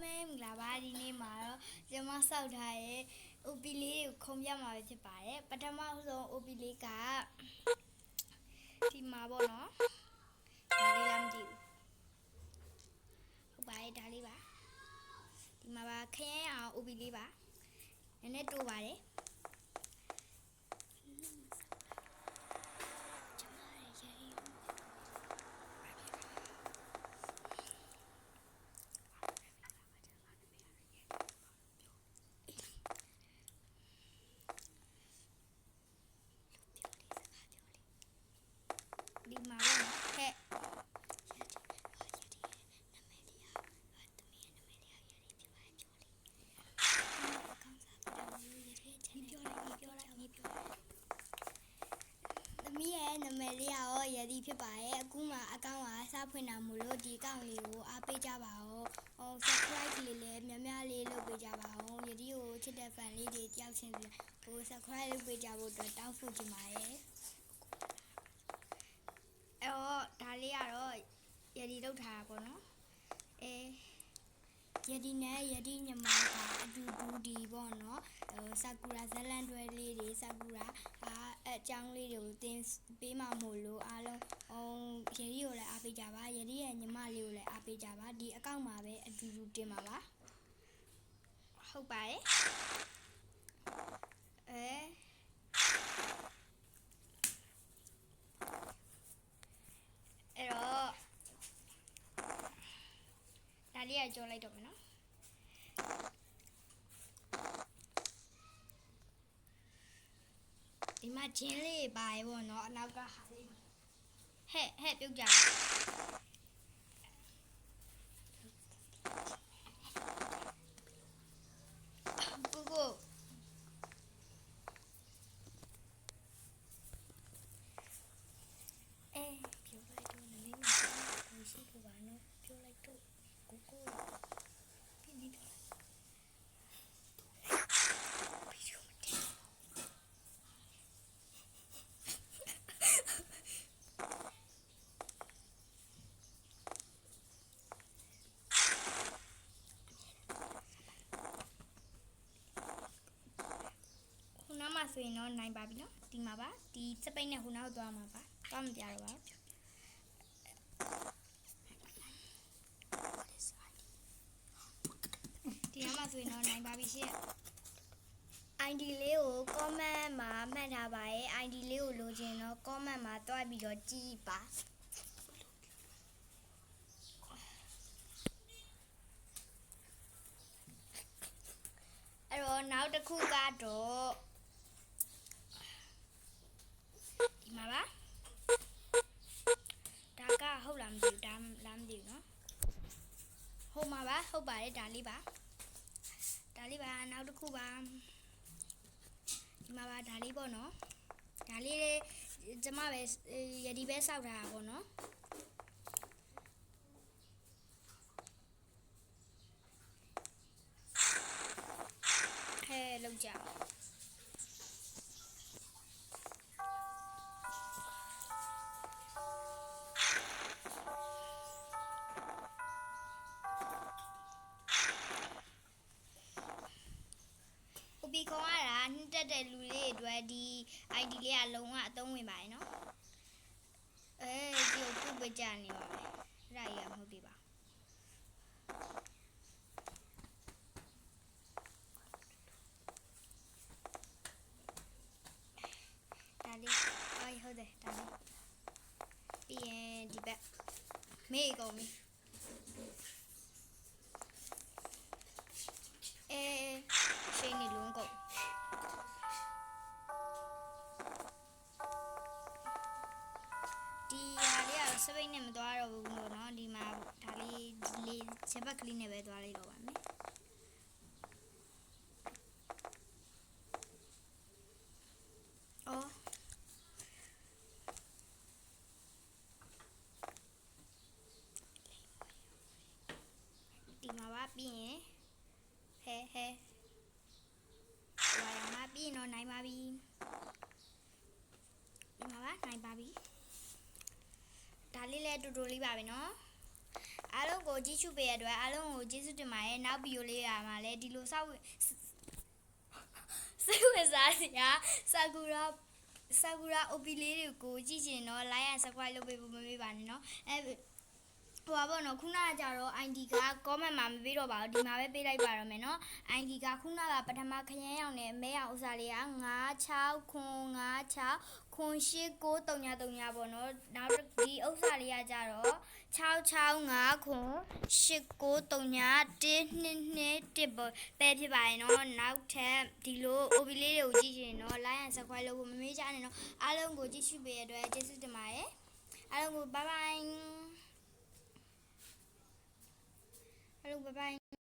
မဲမင်္ဂလာပါဒီနေ့မှာတော့ကျွန်မစောက်ထားရဲ့ OP လေးကိုခုံပြမှာပဲဖြစ်ပါတယ်ပထမဆုံး OP လေးကဒီမှာပေါ့နော်ဒါလေးလားမသိဘူးဟုတ်ပါတယ်ဒါလေးပါဒီမှာပါခရင်အောင် OP လေးပါနည်းနည်းတိုးပါတယ်ဒီမှာပေါ့နော်ဟဲ့သမီးရဲ့နာမည်လေးရောရည်ဒီဖြစ်ပါရဲ့အခုမှအကောင့်ကစဖွင့်တာမို့လို့ဒီအကောင့်လေးကိုအားပေးကြပါဦးsubscribe လေးလည်းများများလေးလုပ်ပေးကြပါဦးရည်ဒီကိုချစ်တဲ့ fan လေးတွေတယောက်ချင်းစီဟို subscribe လုပ်ပေးကြဖို့အတွက်တောင်းဆိုချင်ပါတယ်အဲ့တော့ဒါလေးကတော့ရည်ဒီလောက်ထားတာပေါ့နော်ရည်ဒီနဲ့ရည်ဒီညီမကအတူတူဒီပေါ့နော်ဆာကူရာဇလန်တွဲလေးတွေဆာကူရာအကြောင်းလေးတွေကိုသင်ပေးမှမို့လို့အားလုံးရည်ဒီကိုလည်းအားပေးကြပါရည်ဒီရဲ့ညီမလေးကိုလည်းအားပေးကြပါဒီအကောင့်မှာပဲအတူတူတင်ပါပါဟုတ်ပါတယ်အဲ့တော့ဒါလေးကကြောလိုက်တော့မယ်နော်ဒီမှာဂျင်းလေးပါရေပေါ့နော်အနောက်ကဟာလေးဟဲ့ပြုတ်ကြကိုပြောလိုက်တော့နည်းနည်းကိုရှိကိုပါနော်ပြောလိုက်တော့ကိုပြီးပြီနားမှာဆိုရင်တော့နိုင်ပါပြီနော်ဒီမှာပါဒီစပိတ်နဲ့ဟိုနောက်သွားမှာပါသွားမပြတော့ပါဒီနားမှာဆိုရင်တော့နိုင်ပါပြီရှင့် ID လေးကို comment မှာမှတ်ထားပါရဲ့ ID လေးကိုလိုချင်တော့ comment မှာတွားပြီးတော့ကြည့်ပါအဲ့တော့နောက်တစ်ခုကတော့ဒီမှာပါဒါကဟုတ်လားမသိဘူးဒါလားမသိဘူးနော်ဟုတ်မှာပါဟုတ်ပါတယ်ဒါလေးပါနောက်တစ်ခုပါဒီမှာပါဒါလေးပေါ့နော်ဒါလေးကျမပဲရဒီပဲစောက်ထားတာပေါ့နော်ဟဲ့လောက်ကြပြီးခေါ်ရတာနှစ်တက်တဲ့လူလေးတွေအတွက်ဒီ ID လေးကလုံးဝအသုံးဝင်ပါတယ်နော်ဒီကိုပုတ်ပကြနေပါမယ်အဲ့ဒါကြီးကမဟုတ်သေးပါဒါလေးဟုတ်တယ်ဒါလေးပြီးရင်ဒီဘက်မေးကုန်ပြီရှင်းနေလုံးကုန်ဒီဟာလေးကစပိတ်နဲ့မသွားတော့ဘူးလို့နော်ဒီမှာဒါလေးချက်ပတ်ကလေးနဲ့ပဲသွားလိုက်တော့ပါမယ်ဒီမှာပါပြီးရင်ဟဲဝါရမှာပြီးရင်တော့နိုင်ပါပြီဒီမှာပါနိုင်ပါပြီဒါလေးလည်းတူတူလေးပါပဲနော် အားလုံးကိုကြည့်ရှုပေးရတဲ့အတွက်အားလုံးကိုကျေးဇူးတင်ပါတယ်နောက်ဗီဒီယိုလေးရမှာလဲဒီလိုစောက်စိတ်ဝင်စားစရာဆာကူရာ OP လေးတွေကိုကြည့်ချင်တော့ like and subscribe လုပ်ပေးဖို့မမေ့ပါနဲ့နော်ဟိုပါပေါ့နော်ခုနကကြတော့ ID က comment မှာမပေးတော့ပါဘူးဒီမှာပဲပေးလိုက်ပါတော့မယ်နော် ID ကခုနကပထမခရမ်းရောင်နဲ့အမဲရောင်ဥစားလေးက96ခွန်56ခွန်8933ပေါ့နော်နောက်ဒီဥစားလေးကကြတော့665ခွန်89331221ပေါ့ပဲဖြစ်ပါရဲ့နော်နောက်ထပ်ဒီလို OB လေးတွေကိုကြည့်ရင်တော့ like and subscribe လုပ်ဖို့မမေ့ကြနဲ့နော်အားလုံးကိုကြည့်ရှုပေးရတဲ့အတွက်ကျေးဇူးတင်ပါတယ်အားလုံးကို bye bye Hello, bye bye.